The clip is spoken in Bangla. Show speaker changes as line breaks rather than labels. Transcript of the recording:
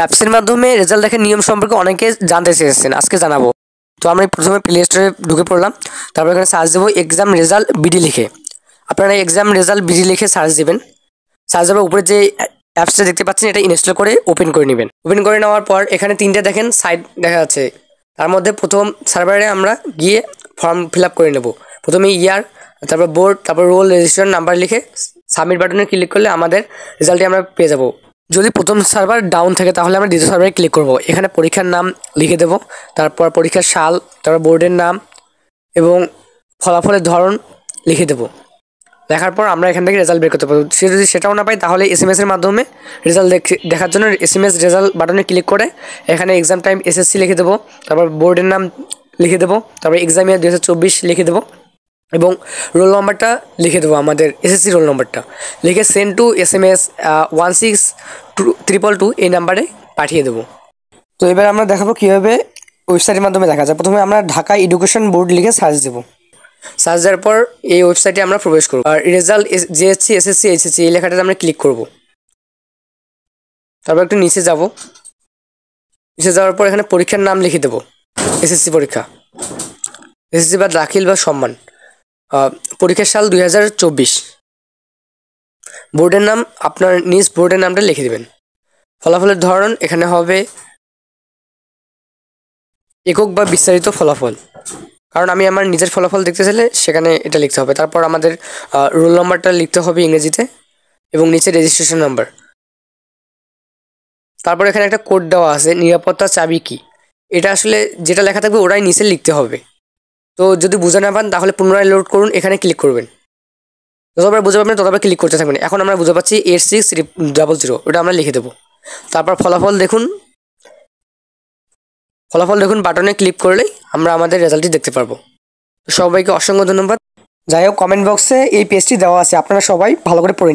অ্যাপসের মাধ্যমে রেজাল্ট দেখার নিয়ম সম্পর্কে অনেকে জানতে চেয়েছেন, আজকে জানাবো। তো আমরা প্রথমে প্লে স্টোরে ঢুকে পড়লাম, তারপর এখানে সার্চ দেবো এক্সাম রেজাল্ট বিডি লিখে। আপনারা এক্সাম রেজাল্ট বিডি লিখে সার্চ দেবেন। সার্চ দেওয়ার উপরে যে অ্যাপসটা দেখতে পাচ্ছেন এটা ইনস্টল করে ওপেন করে নেবেন। ওপেন করে নেওয়ার পর এখানে তিনটে দেখেন সাইট দেখা যাচ্ছে, তার মধ্যে প্রথম সার্ভারে আমরা গিয়ে ফর্ম ফিল আপ করে নেব। প্রথমে ইয়ার, তারপর বোর্ড, তারপর রোল, রেজিস্ট্রেশন নাম্বার লিখে সাবমিট বাটনে ক্লিক করলে আমাদের রেজাল্টটি আমরা পেয়ে যাব। যদি প্রথম সার্ভার ডাউন থাকে তাহলে আমরা দ্বিতীয় সার্ভারে ক্লিক করব। এখানে পরীক্ষার নাম লিখে দেব, তারপর পরীক্ষার সাল, তারপর বোর্ডের নাম এবং ফলাফলের ধরন লিখে দেব। দেখার পর আমরা এখান থেকে রেজাল্ট বের করতে পারবো। সে যদি সেটাও না পাই তাহলে এসএমএসের মাধ্যমে রেজাল্ট দেখার জন্য এসএমএস রেজাল্ট বাটনে ক্লিক করে এখানে এক্সাম টাইম এসএসসি লিখে দেবো, তারপর বোর্ডের নাম লিখে দেবো, তারপর এক্সাম ইয়ার 2024 লিখে দেবো এবং রোল নম্বরটা লিখে দেবো, আমাদের এসএসসি রোল নম্বরটা লিখে সেন্ড টু এসএমএস 16222 এই নাম্বারে পাঠিয়ে দেবো। তো এবার আমরা দেখাবো কীভাবে ওয়েবসাইটের মাধ্যমে দেখা যায়। প্রথমে আমরা ঢাকা এডুকেশন বোর্ড লিখে সার্চ দেবো। সার্চ দেওয়ার পর এই ওয়েবসাইটে আমরা প্রবেশ করব আর রেজাল্ট জিএসসি, এসএসসি, এইচএসসি এই লেখাটাতে আমরা ক্লিক করব। তারপর একটু নিচে যাব, নিচে যাওয়ার পর এখানে পরীক্ষার নাম লিখে দেবো, এসএসসি পরীক্ষা, এসএসসি বা দাখিল বা সম্মান, পরীক্ষার সাল 2024, বোর্ডের নাম আপনার নিজ বোর্ডের নামটা লিখে দেবেন। ফলাফলের ধরন এখানে হবে একক বা বিস্তারিত ফলাফল, কারণ আমি আমার নিজের ফলাফল দেখতে চাইলে সেখানে এটা লিখতে হবে। তারপর আমাদের রোল নাম্বারটা লিখতে হবে ইংরেজিতে এবং নিচে রেজিস্ট্রেশন নাম্বার। তারপর এখানে একটা কোড দেওয়া আছে, নিরাপত্তা চাবি কি, এটা আসলে যেটা লেখা থাকবে ওটাই নিচে লিখতে হবে। তো যদি বুঝে না পান তাহলে পুনরায় লোড করুন, এখানে ক্লিক করবেন। যতবার বুঝে পাবেন ততবার ক্লিক করতে থাকবেন। এখন আমরা বুঝে পাচ্ছি 8600, ওটা আমরা লিখে দেবো। তারপর ফলাফল দেখুন, বাটনে ক্লিক করলেই আমরা আমাদের রেজাল্টটি দেখতে পারবো। সবাইকে অসংখ্য ধন্যবাদ। যাই হোক, কমেন্ট বক্সে এই পেজটি দেওয়া আছে, আপনারা সবাই ভালো করে পড়ে